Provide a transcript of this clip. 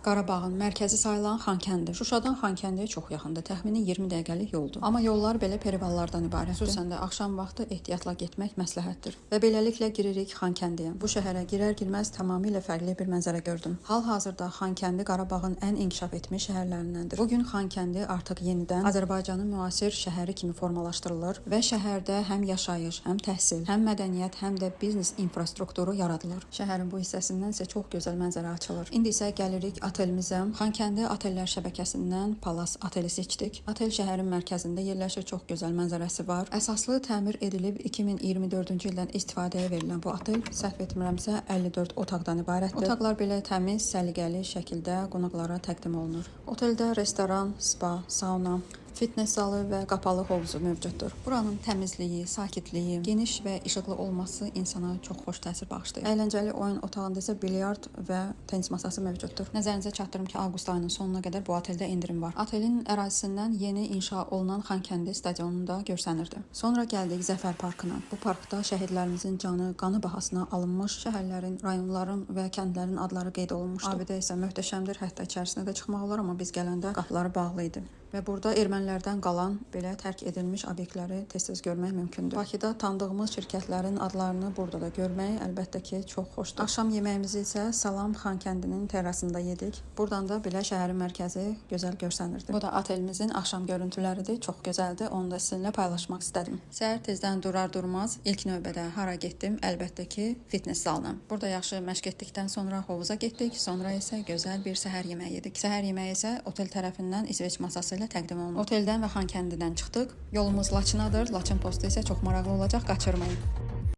Qarabağın mərkəzi sayılan Xankəndi. Şuşadan Xankəndiyə çox yaxındır. Təxmini 20 dəqiqəlik yoldur. Amma yollar belə perivallardan ibarətdir. Xüsusən də axşam vaxtı ehtiyatla getmək məsləhətdir. Və beləliklə giririk Xankəndiyə. Bu şəhərə girər-girməz tamamilə fərqli bir mənzərə gördüm. Hal-hazırda Xankəndi Qarabağın ən inkişaf etmiş şəhərlərindəndir. Bu gün Xankəndi artıq yenidən Azərbaycanın müasir şəhəri kimi formalaşdırılır və şəhərdə həm yaşayış, həm təhsil, həm mədəniyyət, həm də biznes infrastrukturu yaradılır. Şəhərin bu hissəsindən isə çox gözəl mənzərə açılır. İndi isə gəlirik otelimizə. Xankəndi otellər şəbəkəsindən Palas oteli seçdik. Otel şəhərin mərkəzində yerləşir, çox gözəl mənzərəsi var. Əsaslı təmir edilib 2024-cü ildən istifadəyə verilən bu otel, səhv etmirəmsə 54 otaqdan ibarətdir. Otaqlar belə təmiz, səliqəli şəkildə qonaqlara təqdim olunur. Oteldə restoran, spa, sauna, fitness zalı və qapalı hovuzu mövcuddur. Buranın təmizliyi, sakitliyi, geniş və işıqlı olması insana çox xoş təsir bağışlayır. Əyləncəli oyun otağında isə bilyard və tenis masası mövcuddur. Nəzərinizə çatdırım ki, avqust ayının sonuna qədər bu oteldə endirim var. Otelin ərazisindən yeni inşa olunan Xankəndi stadionunu da görsənirdi. Sonra gəldik Zəfər parkına. Bu parkda şəhidlərimizin canı, qanı bahasına alınmış şəhərlərin, rayonların və kəndlərin adları qeyd olunmuşdu. Abidə isə möhtəşəmdir, hətta içərisinə də çıxmaq olar, amma biz gələndə qapıları bağlı idi. Və burada ermənilərdən qalan belə tərk edilmiş obyektləri tez-tez görmək mümkündür. Bakıda tanıdığımız şirkətlərin adlarını burada da görmək əlbəttə ki, çox xoşdur. Axşam yeməyimizi isə Salam Xankəndinin terrasında yedik. Buradan da belə şəhərin mərkəzi gözəl görsənirdi. Bu da otelimizin axşam görüntüləridir. Çox gözəldir. Onu da sizinlə paylaşmaq istədim. Səhər tezdən durar-durmaz ilk növbədə hara getdim? Əlbəttə ki, fitness zalına. Burada yaxşı məşq etdikdən sonra hovuza getdik. Sonra isə gözəl bir səhər yeməyi yedik. Səhər yeməyi isə otel tərəfindən İsveç masası ilə təqdim olunur. Oteldən və Xankəndidən çıxdıq. Yolumuz Laçınadır. Laçın postu isə çox maraqlı olacaq, qaçırmayın.